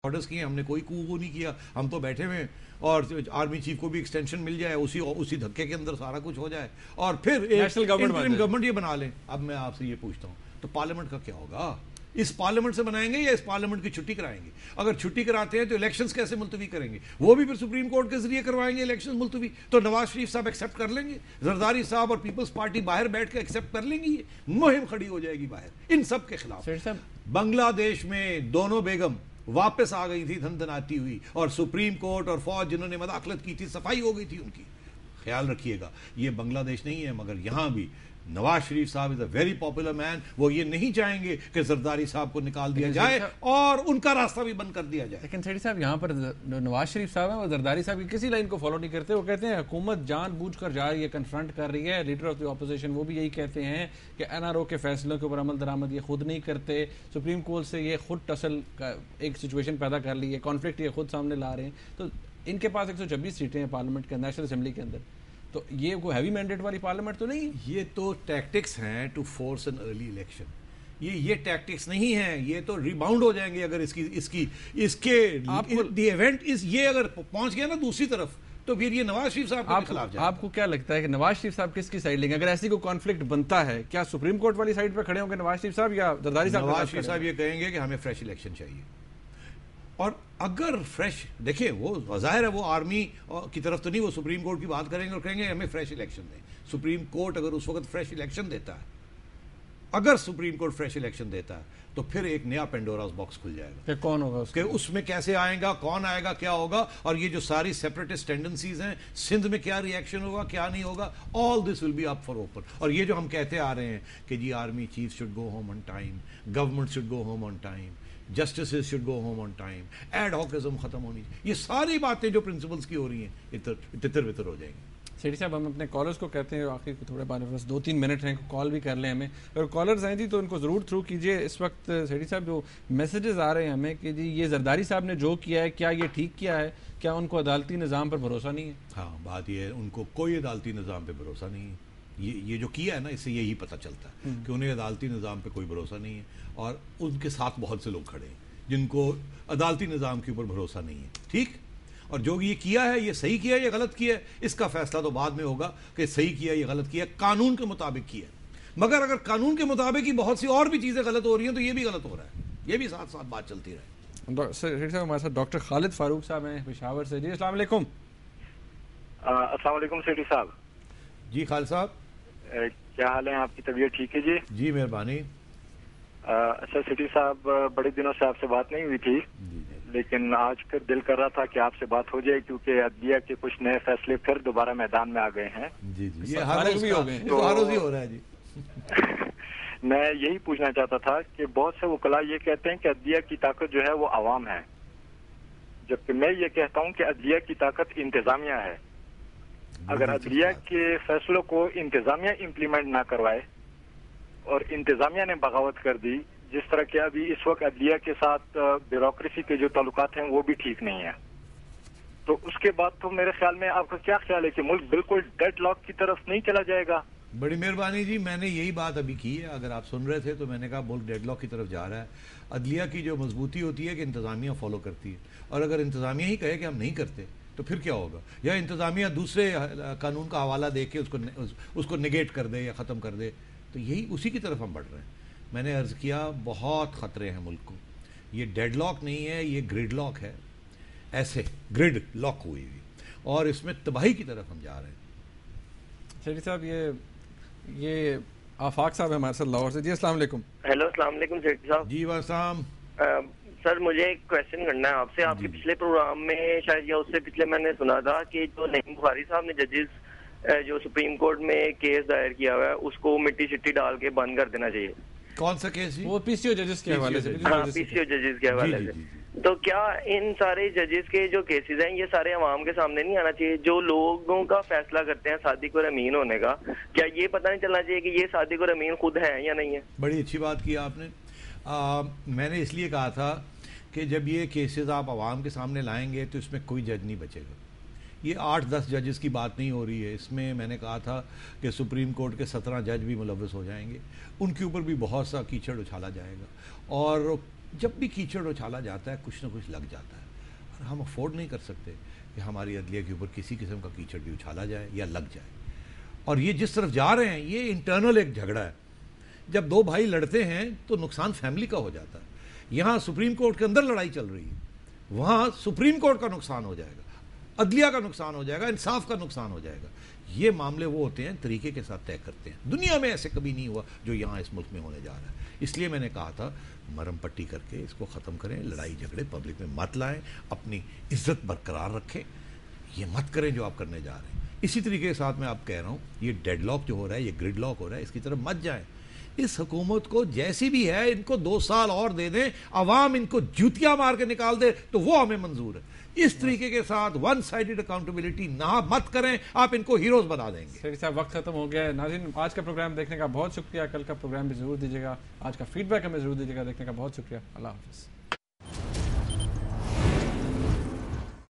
Orders کیے, ہم نے کوئی کو نہیں کیا, ہم تو بیٹھے ہوئے ہیں اور آرمی چیف کو بھی ایکسٹینشن مل جائے, اسی دھکے کے اندر سارا کچھ ہو جائے اور پھر نیشنل گورنمنٹ یہ بنا لیں. اب میں آپ سے یہ پوچھتا ہوں تو پارلیمنٹ کا کیا ہوگا؟ اس پارلیمنٹ سے بنائیں گے یا اس پارلیمنٹ کی چھٹی کرائیں گے؟ اگر چھٹی کراتے ہیں تو الیکشنز کیسے ملتوی کریں گے؟ وہ بھی پھر سپریم کورٹ کے ذریعے کروائیں گے الیکشنز ملتوی. تو نواز شریف صاحب ایکسیپٹ کر لیں گے, زرداری صاحب اور پیپلز پارٹی باہر بیٹھ کے ایکسیپٹ کر لیں گی, یہ مہم کھڑی ہو جائے گی باہر ان سب کے خلاف. بنگلہ دیش میں دونوں بیگم واپس آ گئی تھی دھندناتی ہوئی, اور سپریم کورٹ اور فوج جنہوں نے مداخلت کی تھی صفائی ہو گئی تھی ان کی. خیال رکھیے گا یہ بنگلہ دیش نہیں ہے, مگر یہاں بھی نواز شریف صاحب از اے ویری پاپولر مین. وہ یہ نہیں چاہیں گے کہ زرداری صاحب کو نکال دیا جائے اور ان کا راستہ بھی بند کر دیا جائے. لیکن سیٹھی صاحب یہاں پر نواز شریف صاحب ہیں وہ زرداری صاحب کی کسی لائن کو فالو نہیں کرتے. وہ کہتے ہیں حکومت جان بوجھ کر جا رہی ہے, کنفرنٹ کر رہی ہے. لیڈر آف دی اپوزیشن وہ بھی یہی کہتے ہیں کہ این آر او کے فیصلوں کے اوپر عمل درآمد یہ خود نہیں کرتے. سپریم کورٹ سے یہ خود ٹسل کا ایک سچویشن پیدا کر لی ہے, کانفلکٹ یہ خود سامنے لا رہے ہیں. تو ان کے پاس 126 سیٹیں ہیں پارلیمنٹ کے نیشنل اسمبلی کے اندر, تو یہ کوئی ہیوی مینڈیٹ والی پارلیمنٹ تو نہیں. یہ تو ٹیکٹکس ہیں to force an early election. یہ ٹیکٹکس نہیں ہیں, یہ تو ریباؤنڈ ہو جائیں گے اگر اس کے دی ایونٹ یہ اگر پہنچ گیا نا دوسری طرف تو پھر یہ نواز شریف صاحب کے خلاف جائے. آپ کو کیا لگتا ہے کہ نواز شریف صاحب کس کی سائڈ لیں گے اگر ایسی کوئی کانفلکٹ بنتا ہے؟ کیا سپریم کورٹ والی سائڈ پہ کھڑے ہوں گے نواز شریف صاحب یا زرداری صاحب؟ نواز شریف صاحب یہ کہیں گے کہ ہمیں فریش الیکشن چاہیے. اور اگر فریش دیکھیں, وہ ظاہر ہے وہ آرمی کی طرف تو نہیں, وہ سپریم کورٹ کی بات کریں گے اور کہیں گے ہمیں فریش الیکشن دیں. سپریم کورٹ اگر اس وقت فریش الیکشن دیتا ہے, اگر سپریم کورٹ فریش الیکشن دیتا ہے تو پھر ایک نیا پینڈوراز باکس کھل جائے گا کہ کون ہوگا کہ اس میں کیسے آئے گا, کون آئے گا, کیا ہوگا, اور یہ جو ساری سیپریٹسٹ ٹینڈنسیز ہیں سندھ میں کیا ری ایکشن ہوگا, کیا نہیں ہوگا. All this will be up for open. اور یہ جو ہم کہتے آ رہے ہیں کہ جی army chief should go home on time, government should go home on time, justices should go home on time, ad hocism ختم ہونی چاہیے, یہ ساری باتیں جو پرنسپلس کی ہو رہی ہیں تتر بتر ہو جائیں گی. سیٹھی صاحب ہم اپنے کالرز کو کہتے ہیں آخر کو تھوڑے بارے بس 2-3 منٹ ہیں, کال بھی کر لیں ہمیں. اگر کالرز آئیں تھی تو ان کو ضرور تھرو کیجیے. اس وقت سیٹھی صاحب جو میسیجز آ رہے ہیں ہمیں کہ جی یہ زرداری صاحب نے جو کیا ہے کیا یہ ٹھیک کیا ہے, کیا ان کو عدالتی نظام پر بھروسہ نہیں ہے؟ ہاں بات یہ ہے, ان کو کوئی عدالتی نظام پہ بھروسہ نہیں ہے. یہ جو کیا ہے نا اس سے یہی پتہ چلتا ہے کہ انہیں عدالتی نظام پہ کوئی بھروسہ نہیں ہے, اور ان کے ساتھ بہت سے لوگ کھڑے ہیں جن کو عدالتی نظام کے اوپر بھروسہ نہیں ہے. ٹھیک, اور جو یہ کیا ہے یہ صحیح کیا ہے یا غلط کیا ہے اس کا فیصلہ تو بعد میں ہوگا کہ صحیح کیا یا غلط کیا, قانون کے مطابق کیا. مگر اگر قانون کے مطابق ہی بہت سی اور بھی چیزیں غلط ہو رہی ہیں تو یہ بھی غلط ہو رہا ہے, یہ بھی ساتھ ساتھ بات چلتی رہے. سیٹھی صاحب ہمارے ساتھ ڈاکٹر خالد فاروق صاحب ہیں پشاور سے. جی السلام علیکم. السلام علیکم سیٹھی صاحب. جی خالد صاحب, کیا حال ہے, آپ کی طبیعت ٹھیک ہے؟ جی مہربانی. اچھا سیٹھی صاحب, بڑے دنوں سے آپ سے بات نہیں ہوئی تھی, لیکن آج پھر دل کر رہا تھا کہ آپ سے بات ہو جائے کیونکہ عدلیہ کے کچھ نئے فیصلے پھر دوبارہ میدان میں آ گئے ہیں. جی جی, یہ ہر روز ہی ہو رہا ہے. جی میں یہی پوچھنا چاہتا تھا کہ بہت سے وکلاء یہ کہتے ہیں کہ عدلیہ کی طاقت جو ہے وہ عوام ہے, جبکہ میں یہ کہتا ہوں کہ عدلیہ کی طاقت انتظامیہ ہے. اگر عدلیہ کے فیصلوں کو انتظامیہ امپلیمنٹ نہ کروائے اور انتظامیہ نے بغاوت کر دی, جس طرح کہ ابھی اس وقت عدلیہ کے ساتھ بیوروکریسی کے جو تعلقات ہیں وہ بھی ٹھیک نہیں ہیں, تو اس کے بعد تو میرے خیال میں آپ کا کیا خیال ہے کہ ملک بالکل ڈیڈ لاک کی طرف نہیں چلا جائے گا؟ بڑی مہربانی جی, میں نے یہی بات ابھی کی ہے. اگر آپ سن رہے تھے تو میں نے کہا ملک ڈیڈ لاک کی طرف جا رہا ہے. عدلیہ کی جو مضبوطی ہوتی ہے کہ انتظامیہ فالو کرتی ہے, اور اگر انتظامیہ ہی کہے کہ ہم نہیں کرتے تو پھر کیا ہوگا, یا انتظامیہ دوسرے قانون کا حوالہ دے کے اس کو نگیٹ کر دے یا ختم کر دے, تو یہی اسی کی طرف ہم بڑھ رہے ہیں. میں نے عرض کیا بہت خطرے ہیں ملک کو, یہ ڈیڈ لاک نہیں ہے, یہ گریڈ لاک ہے, ایسے گریڈ لاک ہوئی ہوئی, اور اس میں تباہی کی طرف ہم جا رہے ہیں. سیٹھی صاحب یہ آفاق صاحب ہمارے ساتھ لاہور سے. جی السلام علیکم. ہیلو السلام علیکم سیٹھی صاحب. جی وسلام. سر مجھے ایک کویشچن کرنا ہے آپ سے. آپ کے پچھلے پروگرام میں شاید یا اس سے پچھلے میں نے سنا تھا کہ جو نعیم بخاری صاحب نے ججز جو سپریم کورٹ میں کیس دائر کیا ہوا ہے اس کو مٹی شٹی ڈال کے بند کر دینا چاہیے. کون سا کیس؟ وہ پی سی او ججز کے حوالے سے. ہاں پی سی او ججز کے حوالے سے. تو کیا ان سارے ججز کے جو کیسز ہیں یہ سارے عوام کے سامنے نہیں آنا چاہیے؟ جو لوگوں کا فیصلہ کرتے ہیں صادق اور امین ہونے کا, کیا یہ پتہ نہیں چلنا چاہیے کہ یہ صادق اور امین خود ہیں یا نہیں ہے؟ بڑی اچھی بات کی آپ نے. میں نے اس لیے کہا تھا کہ جب یہ کیسز آپ عوام کے سامنے لائیں گے تو اس میں کوئی جج نہیں بچے گا. یہ 8-10 ججز کی بات نہیں ہو رہی ہے, اس میں نے کہا تھا کہ سپریم کورٹ کے 17 جج بھی ملوث ہو جائیں گے, ان کے اوپر بھی بہت سا کیچڑ اچھالا جائے گا, اور جب بھی کیچڑ اچھالا جاتا ہے کچھ نہ کچھ لگ جاتا ہے، اور ہم افورڈ نہیں کر سکتے کہ ہماری عدلیہ کے اوپر کسی قسم کا کیچڑ بھی اچھالا جائے یا لگ جائے. اور یہ جس طرف جا رہے ہیں یہ انٹرنل ایک جھگڑا ہے. جب دو بھائی لڑتے ہیں تو نقصان فیملی کا ہو جاتا ہے. یہاں سپریم کورٹ کے اندر لڑائی چل رہی ہے، وہاں سپریم کورٹ کا نقصان ہو جائے گا، عدلیہ کا نقصان ہو جائے گا، انصاف کا نقصان ہو جائے گا. یہ معاملے وہ ہوتے ہیں طریقے کے ساتھ طے کرتے ہیں. دنیا میں ایسے کبھی نہیں ہوا جو یہاں اس ملک میں ہونے جا رہا ہے. اس لیے میں نے کہا تھا مرم پٹی کر کے اس کو ختم کریں، لڑائی جھگڑے پبلک میں مت لائیں، اپنی عزت برقرار رکھیں، یہ مت کریں جو آپ کرنے جا رہے ہیں. اسی طریقے کے ساتھ میں آپ کہہ رہا ہوں یہ ڈیڈ لاک جو ہو رہا ہے، یہ گرڈ لاک ہو رہا ہے، اس کی طرف مت جائیں. اس حکومت کو جیسی بھی ہے ان کو 2 سال اور دے دیں، عوام ان کو جوتیاں مار کے نکال دے تو وہ ہمیں منظور ہے. اس طریقے کے ساتھ ون سائیڈڈ اکاؤنٹیبلٹی نہ مت کریں، آپ ان کو ہیروز بنا دیں گے. صاحب وقت ختم ہو گیا ہے. ناظرین آج کا پروگرام دیکھنے کا بہت شکریہ. کل کا پروگرام بھی ضرور دیجیے گا. آج کا فیڈ بیک ہمیں ضرور دیجیے گا. دیکھنے کا بہت شکریہ. اللہ حافظ.